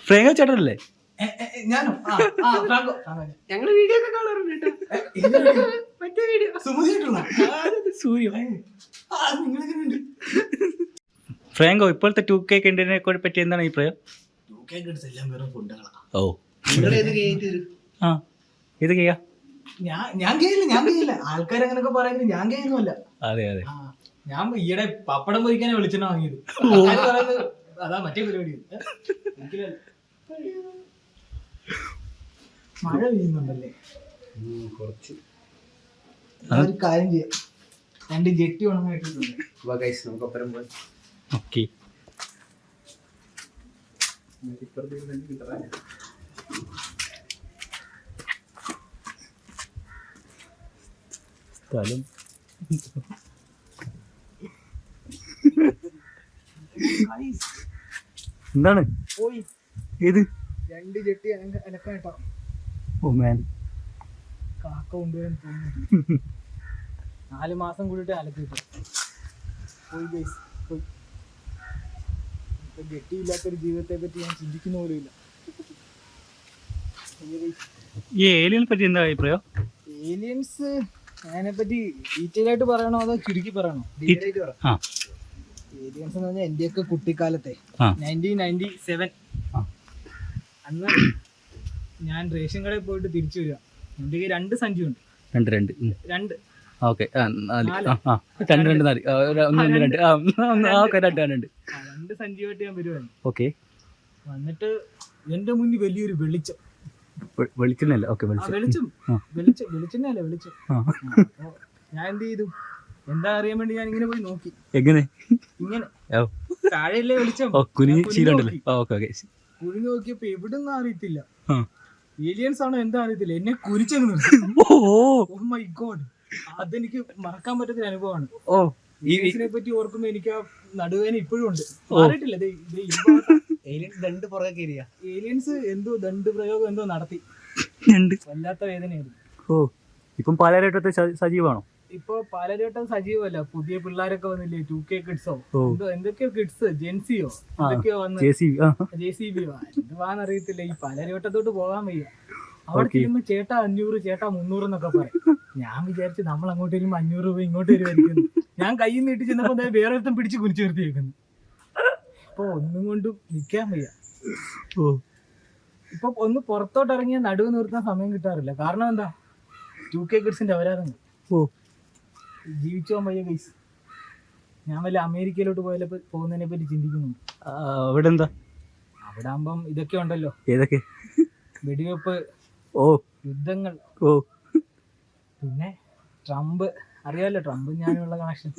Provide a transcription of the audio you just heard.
ഫ്രേങ്ക ചേട്ടനല്ലേ? ഞാനോ? ഞങ്ങള് വീഡിയോ ഒക്കെ കാണാറുണ്ട് കേട്ടോ. മറ്റേ വീഡിയോ സൂര്യ നിങ്ങളെങ്ങനെയുണ്ട്? ഫ്രാങ്കോ, ഇപ്പോഴത്തെ 2K കണ്ടന്റിനെ പറ്റി എന്താണ് അഭിപ്രായം? 2K കിഡ്സ് എല്ലാം വെറും ഫുഡുകളാണ്. ഓ നിങ്ങളേത് കേട്ട് ആ ഇത് ചെയ്യാ. ഞാൻ ചെയ്യില്ല. ആൾക്കാരങ്ങനൊക്കെ പറയുന്നത് ഞാൻ ചെയ്യുന്നല്ല. അതെ അതെ. ഞാൻ ഈയിടെ പപ്പടം പൊരിക്കാനാ വെളിച്ചെണ്ണ വാങ്ങിയത്. ആൾക്കാര് പറയുന്നത് അതാ മറ്റേ പരിപാടി. മഴ പെയ്യുന്നുണ്ടല്ലേ കുറച്ച്. ഒരു കാര്യം ചെയ്യാം, 2 ജെട്ടി ഉണങ്ങായിട്ടുണ്ട്. നമുക്ക് ഒപ്പരം പോയി. ഓക്കെ. സ്ഥലം എന്താണ്? പോയി ഏത് 2 ജെട്ടി അലക്കാട്ടോ. ഓ മാൻ, കാക്ക കൊണ്ടുവരാൻ തോന്നുന്നു. 4 മാസം കൂടിയിട്ട് അലക്കിട്ടു. പോയി ഗൈസ്, പോയി. ജെട്ടി ഇല്ലാത്തൊരു ജീവിതത്തെ പറ്റി ഞാൻ ചിന്തിക്കുന്ന പോലും ഇല്ല. ഈ ഏലിയനെ പറ്റി എന്താ അഭിപ്രായം? ഏലിയൻസ് അതിനെപ്പറ്റി ഡീറ്റെയിൽ ആയിട്ട് പറയണോ അതോ ചുരുക്കി പറയണോ? ആ ഏലിയൻസ് എന്ന് പറഞ്ഞാൽ എന്റെയൊക്കെ കുട്ടിക്കാലത്തെ 1997 അന്ന് ഞാൻ റേഷൻ കടയിൽ പോയിട്ട് തിരിച്ചു വരിക. എൻ്റെ കയ്യിൽ 2 സഞ്ചിയുണ്ട്. രണ്ട് ഓക്കെ. 2 സഞ്ചിയായിട്ട് ഞാൻ വരുവായിരുന്നു. ഓക്കെ. വന്നിട്ട് എന്റെ മുന്നിൽ വലിയൊരു വെളിച്ചം. വെളിച്ചെണ്ണല്ല. ഓക്കെ, വെളിച്ചെണ്ണ. ഞാൻ എന്ത് ചെയ്തു, എന്താ അറിയാൻ വേണ്ടി ഞാൻ ഇങ്ങനെ പോയി നോക്കി. എങ്ങനെ? ഇങ്ങനെ താഴെയല്ലേ വെളിച്ചം, കുഴിഞ്ഞു നോക്കിയപ്പോ എവിടുന്ന് അറിയത്തില്ല. ഏലിയൻസ് ആണോ എന്താ അറിയത്തില്ല, എന്നെ കുരിച്ചങ്ങ് നിർത്തി. ഓ മൈ ഗോഡ്, അതെനിക്ക് മറക്കാൻ പറ്റാത്തൊരു അനുഭവമാണ്. ഏലിയൻസിനെ പറ്റി ഓർക്കുമ്പോ എനിക്ക് ആ നടുവേന ഇപ്പോഴും ഉണ്ട്, മാറിയിട്ടില്ല. ഏലിയൻസ് എന്തോ ദണ്ട് പ്രയോഗം എന്തോ നടത്തി, വല്ലാത്ത വേദനയായിരുന്നു. ഓ, ഇപ്പം പാലാരിവട്ടത്തെ സജീവമാണോ? ഇപ്പൊ പാലാരിവട്ടം സജീവമല്ല, പുതിയ പിള്ളേരൊക്കെ വന്നില്ലേ, 2K കിഡ്സോ എന്തൊക്കെയോ കിഡ്സ്, ജെൻസിയോ എന്തൊക്കെയോ വന്ന്, JCB എന്തുവാന്നറിയത്തില്ല. ഈ പാലാരിവട്ടത്തോട്ട് പോകാൻ വയ്യ. അവിടെ ചെല്ലുമ്പോ ചേട്ടാ 500, ചേട്ടാ 300 എന്നൊക്കെ പറയും. ഞാൻ വിചാരിച്ചു നമ്മൾ അങ്ങോട്ട് വരുമ്പോ 500 രൂപ ഇങ്ങോട്ട് വരുമായിരിക്കുന്നു. ഞാൻ കയ്യിൽ നീട്ടി ചെന്നപ്പോ വേറെ ഒരുത്തം പിടിച്ച് കുനിച്ചു നിർത്തിയേക്കുന്നു. ഇപ്പൊ ഒന്നും കൊണ്ടും നിക്കാൻ വയ്യ. ഇപ്പൊ ഒന്ന് പുറത്തോട്ട് ഇറങ്ങിയ നടുവ് നിർത്താൻ സമയം കിട്ടാറില്ല. കാരണം എന്താ, 2K കിഡ്സിന്റെ അവരാധങ്ങൾ. ജീവിച്ചു പോകാൻ വയ്യ ഗൈസ്. ഞാൻ വല്ല അമേരിക്കയിലോട്ട് പോകുന്നതിനെ പറ്റി ചിന്തിക്കുന്നുണ്ട്. അവിടെ എന്താ? അവിടെ ആകുമ്പം ഇതൊക്കെ ഉണ്ടല്ലോ. ഏതൊക്കെ? വെടിവെപ്പ്, യുദ്ധങ്ങൾ, പിന്നെ ട്രംപ് അറിയാലോ, ട്രംപ് ഞാനുള്ള കണക്ഷൻ.